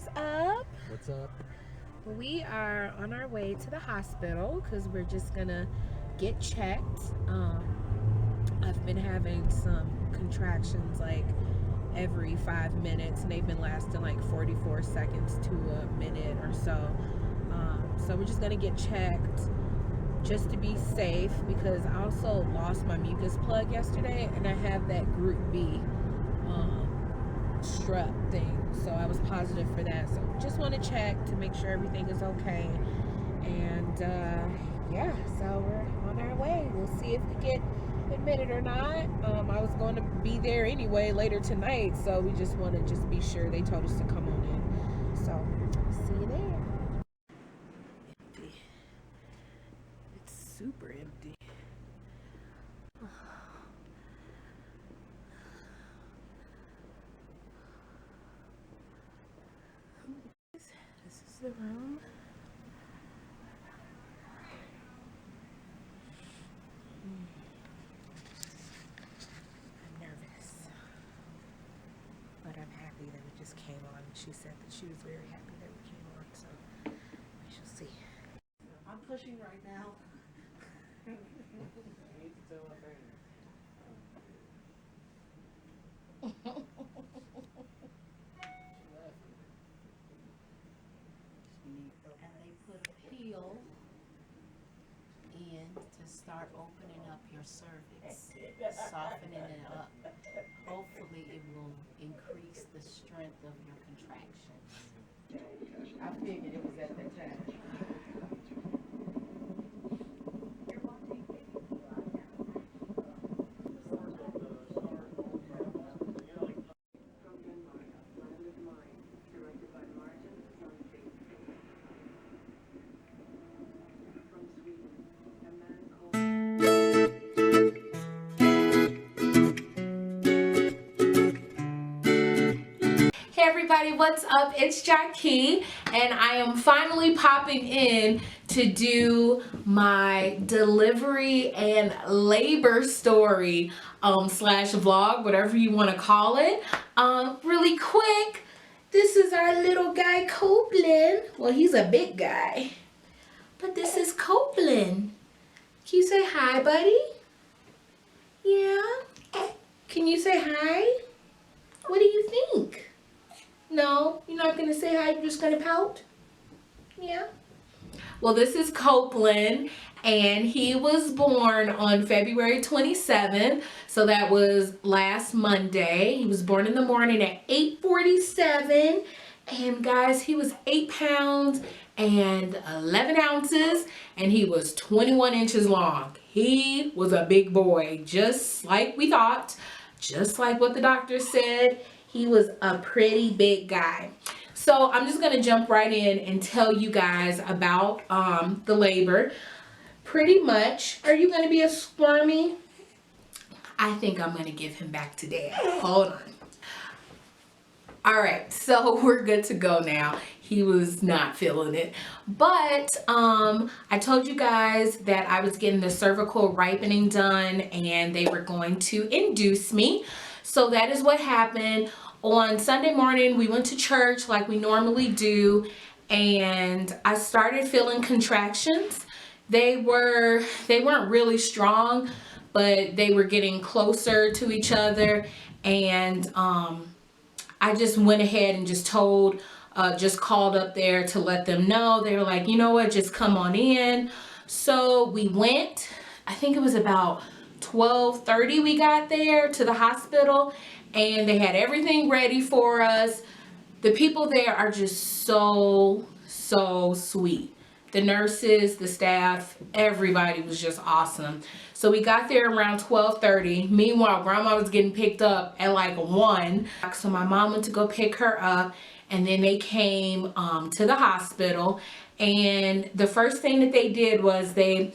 is up. What's up? We are on our way to the hospital because we're just gonna get checked. I've been having some contractions like every 5 minutes, and they've been lasting like 44 seconds to a minute or so. So we're just gonna get checked just to be safe because I also lost my mucus plug yesterday, and I have that group B strep thing, so I was positive for that. So just want to check to make sure everything is okay. And yeah, so we're on our way. We'll see if we get admitted or not. I was going to be there anyway later tonight, so we just want to just be sure. They told us to come on in, so see you there. Empty. It's super empty. This is the room. I'm nervous, but I'm happy that we just came on. She said that she was very happy that we came on, so we shall see. I'm pushing right now. And they put a peel in to start opening up your cervix, softening it up. Hopefully it will increase the strength of your contractions. I figured it was at that time. Hey everybody, what's up? It's Jacqui, and I am finally popping in to do my delivery and labor story slash vlog, whatever you want to call it. Really quick, this is our little guy Copeland. Well, he's a big guy, but this is Copeland. Can you say hi, buddy? Yeah? Can you say hi? What do you think? No, you're not gonna say hi, you're just gonna pout? Yeah. Well, this is Copeland, and he was born on February 27th, so that was last Monday. He was born in the morning at 8:47, and guys, he was 8 pounds and 11 ounces, and he was 21 inches long. He was a big boy, just like we thought, just like what the doctor said. He was a pretty big guy. So I'm just gonna jump right in and tell you guys about the labor. Pretty much, are you gonna be a squirmy? I think I'm gonna give him back to dad. Hold on. All right, so we're good to go now. He was not feeling it. But I told you guys that I was getting the cervical ripening done and they were going to induce me. So that is what happened. On Sunday morning, we went to church like we normally do, and I started feeling contractions. They weren't really strong, but they were getting closer to each other, and I just went ahead and just called up there to let them know. They were like, you know what, just come on in. So we went. I think it was about 12:30 we got there to the hospital, and they had everything ready for us. The people there are just so sweet. The nurses, the staff, everybody was just awesome. So we got there around 12:30. Meanwhile, grandma was getting picked up at like 1. So my mom went to go pick her up, and then they came to the hospital, and the first thing that they did was they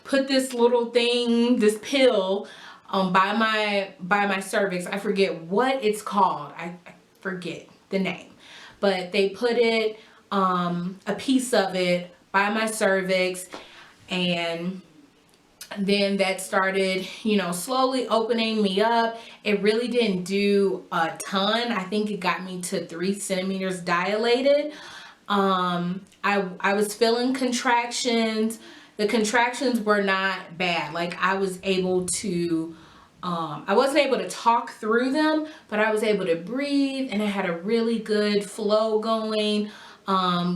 put this little thing, this pill by my cervix. I forget what it's called. I forget the name. But they put it, a piece of it by my cervix, and Then that started, you know, slowly opening me up. It really didn't do a ton. I think it got me to 3 centimeters dilated. I was feeling contractions. The contractions were not bad. Like I was able to, I wasn't able to talk through them, but I was able to breathe and I had a really good flow going.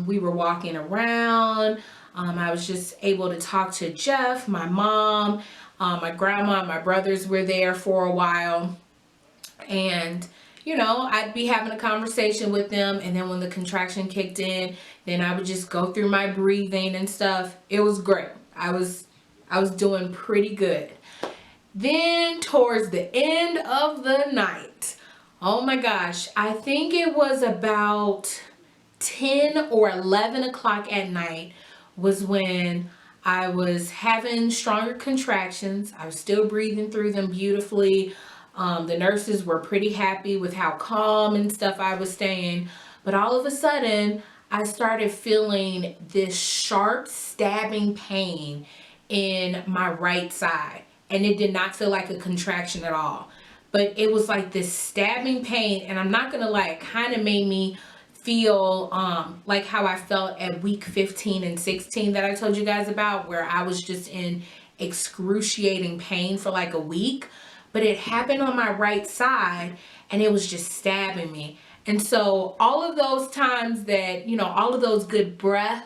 We were walking around. I was just able to talk to Jeff, my mom, my grandma, my brothers were there for a while. And, you know, I'd be having a conversation with them. And then when the contraction kicked in, then I would just go through my breathing and stuff. It was great. I was doing pretty good. Then towards the end of the night, oh my gosh, I think it was about 10 or 11 o'clock at night was when I was having stronger contractions. I was still breathing through them beautifully. The nurses were pretty happy with how calm and stuff I was staying. But all of a sudden, I started feeling this sharp stabbing pain in my right side. And it did not feel like a contraction at all. But it was like this stabbing pain. And I'm not going to lie, it kind of made me feel like how I felt at week 15 and 16 that I told you guys about, where I was just in excruciating pain for like a week. But it happened on my right side and it was just stabbing me. And so all of those times that, you know, all of those good breaths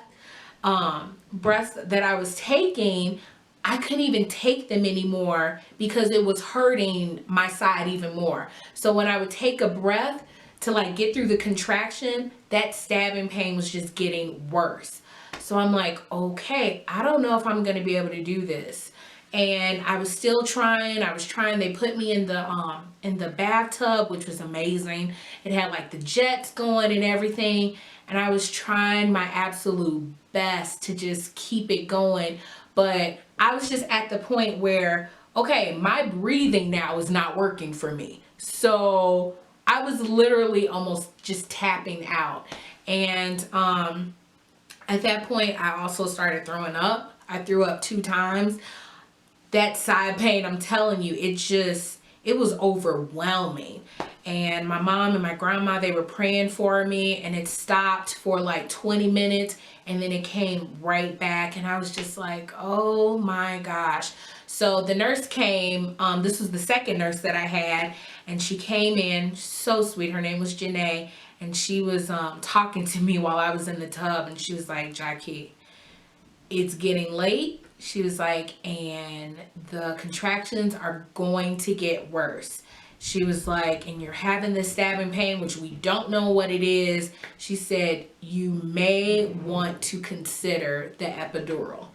that I was taking, I couldn't even take them anymore because it was hurting my side even more. So when I would take a breath to like get through the contraction, that stabbing pain was just getting worse. So I'm like, okay, I don't know if I'm going to be able to do this. And I was still trying. They put me in the bathtub, which was amazing. It had like the jets going and everything. And I was trying my absolute best to just keep it going. But I was just at the point where, okay, my breathing now is not working for me. So I was literally almost just tapping out. And at that point, I also started throwing up. I threw up 2 times. That side pain, I'm telling you, it was overwhelming. And my mom and my grandma, they were praying for me, and it stopped for like 20 minutes and then it came right back. And I was just like, oh my gosh. So the nurse came, this was the second nurse that I had, and she came in, so sweet. Her name was Janae, and she was talking to me while I was in the tub, and she was like, Jacqui, it's getting late. She was like, and the contractions are going to get worse. She was like, and you're having this stabbing pain, which we don't know what it is. She said, you may want to consider the epidural.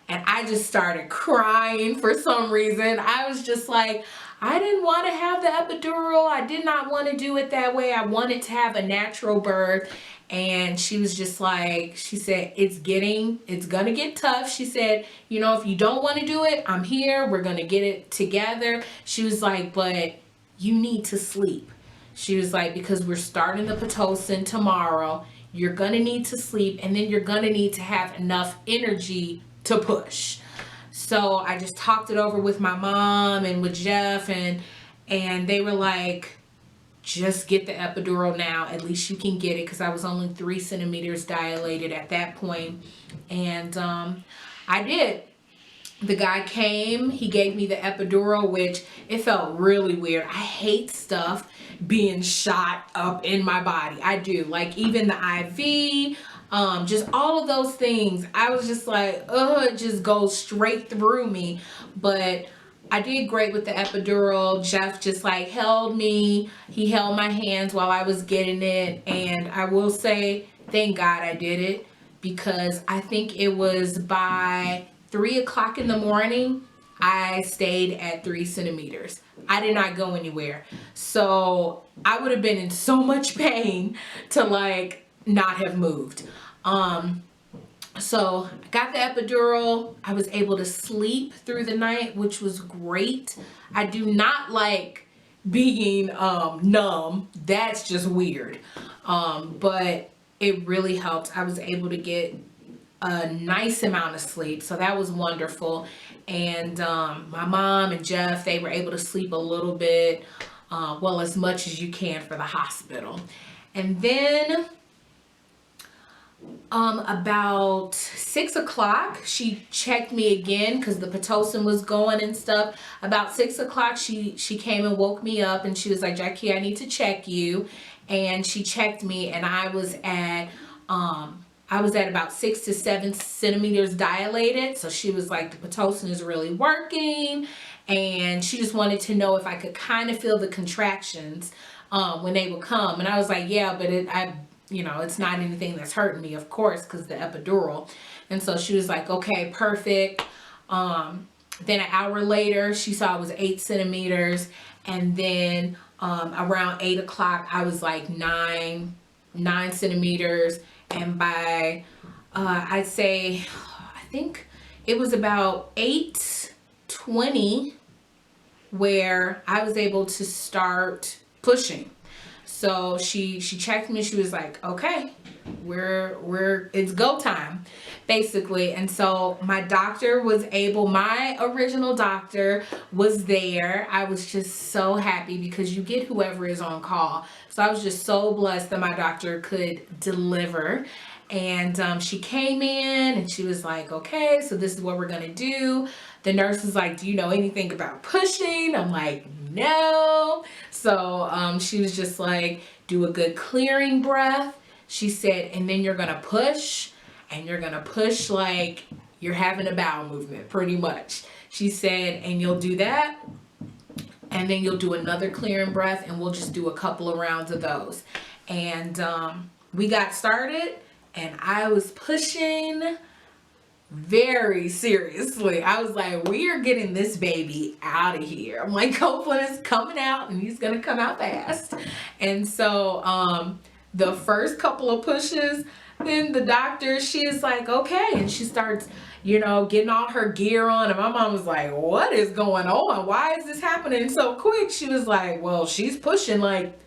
And I just started crying for some reason. I was just like, I didn't want to have the epidural. I did not want to do it that way. I wanted to have a natural birth. And she was just like, she said, it's gonna get tough. She said, you know, if you don't want to do it, I'm here. We're gonna get it together. She was like, but you need to sleep. She was like, because we're starting the Pitocin tomorrow. You're gonna need to sleep, and then you're gonna need to have enough energy to push. So I just talked it over with my mom and with Jeff, and they were like, just get the epidural now. At least you can get it, because I was only 3 centimeters dilated at that point. And I did. The guy came, he gave me the epidural, which it felt really weird. I hate stuff being shot up in my body. I do. Like even the IV, just all of those things. I was just like, it just goes straight through me. But I did great with the epidural. Jeff just like held me. He held my hands while I was getting it. And I will say, thank God I did it, because I think it was by 3 o'clock in the morning, I stayed at 3 centimeters. I did not go anywhere. So I would have been in so much pain to like not have moved. So I got the epidural. I was able to sleep through the night, which was great. I do not like being numb. That's just weird. But it really helped. I was able to get a nice amount of sleep, so that was wonderful. And my mom and Jeff, they were able to sleep a little bit, well, as much as you can for the hospital. And then about 6 o'clock, she checked me again because the Pitocin was going and stuff. About 6 o'clock, she came and woke me up, and she was like, Jacqui, I need to check you. And she checked me, and I was at about 6 to 7 centimeters dilated. So she was like, the Pitocin is really working, and she just wanted to know if I could kind of feel the contractions when they would come. And I was like, yeah, but it's not anything that's hurting me, of course, because the epidural. And so she was like, okay, perfect. Then an hour later, she saw it was 8 centimeters. And then around 8 o'clock, I was like 9 centimeters. And by, I'd say, I think it was about 8:20 where I was able to start pushing. So she checked me. She was like, okay, it's go time, basically. And so my original doctor was there. I was just so happy because you get whoever is on call. So I was just so blessed that my doctor could deliver. And she came in and she was like, okay, so this is what we're going to do. The nurse was like, do you know anything about pushing? I'm like, no. So she was just like, do a good clearing breath. She said, and then you're going to push, and you're going to push like you're having a bowel movement, pretty much. She said, and you'll do that, and then you'll do another clearing breath, and we'll just do a couple of rounds of those. And we got started, and I was pushing very seriously. I was like, we are getting this baby out of here. I'm like, Copeland is coming out, and he's gonna come out fast. And so the first couple of pushes, then the doctor, she is like, okay, and she starts getting all her gear on, and my mom was like, what is going on? Why is this happening so quick? She was like, well, she's pushing like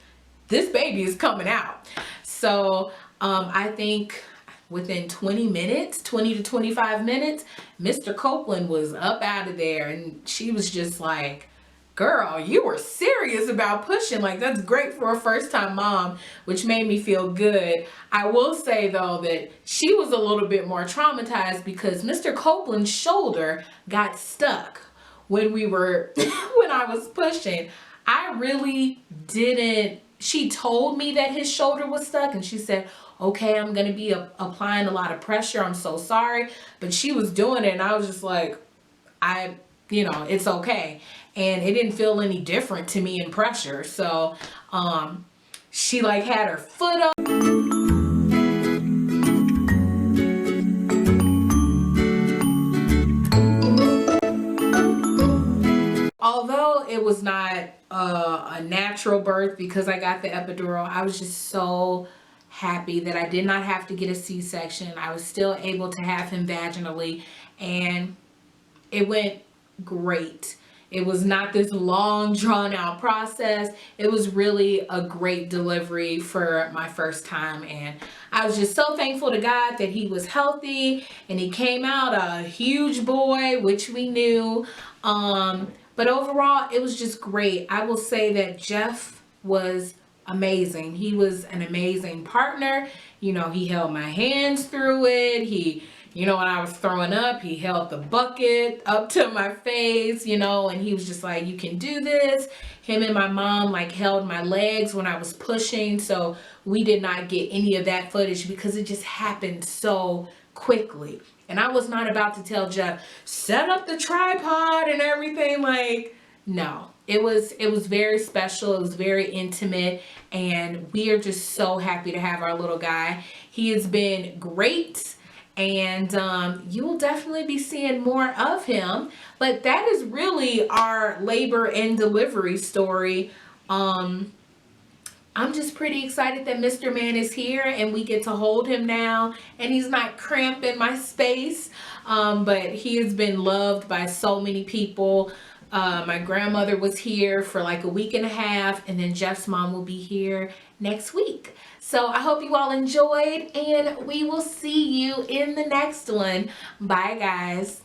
this baby is coming out. So I think within 20 to 25 minutes, Mr. Copeland was up out of there, and she was just like, girl, you were serious about pushing. Like, that's great for a first-time mom, which made me feel good. I will say, though, that she was a little bit more traumatized because Mr. Copeland's shoulder got stuck when I was pushing. I really didn't. She told me that his shoulder was stuck, and she said, okay, I'm going to be applying a lot of pressure. I'm so sorry. But she was doing it, and I was just like, it's okay. And it didn't feel any different to me in pressure. So she like had her foot up. Although it was not a natural birth because I got the epidural, I was just so happy that I did not have to get a C-section. I was still able to have him vaginally, and it went great. It was not this long, drawn-out process. It was really a great delivery for my first time, and I was just so thankful to God that he was healthy, and he came out a huge boy, which we knew. But overall, it was just great. I will say that Jeff was amazing. He was an amazing partner. He held my hands through it. He, when I was throwing up, he held the bucket up to my face, and he was just like, you can do this. Him and my mom like held my legs when I was pushing. So we did not get any of that footage because it just happened so quickly. And I was not about to tell Jeff, set up the tripod and everything. Like, no. It was very special. It was very intimate, and we are just so happy to have our little guy. He has been great, and you will definitely be seeing more of him. But that is really our labor and delivery story. I'm just pretty excited that Mr. Man is here and we get to hold him now, and he's not cramping my space, but he has been loved by so many people. My grandmother was here for like a week and a half, and then Jeff's mom will be here next week. So I hope you all enjoyed, and we will see you in the next one. Bye, guys.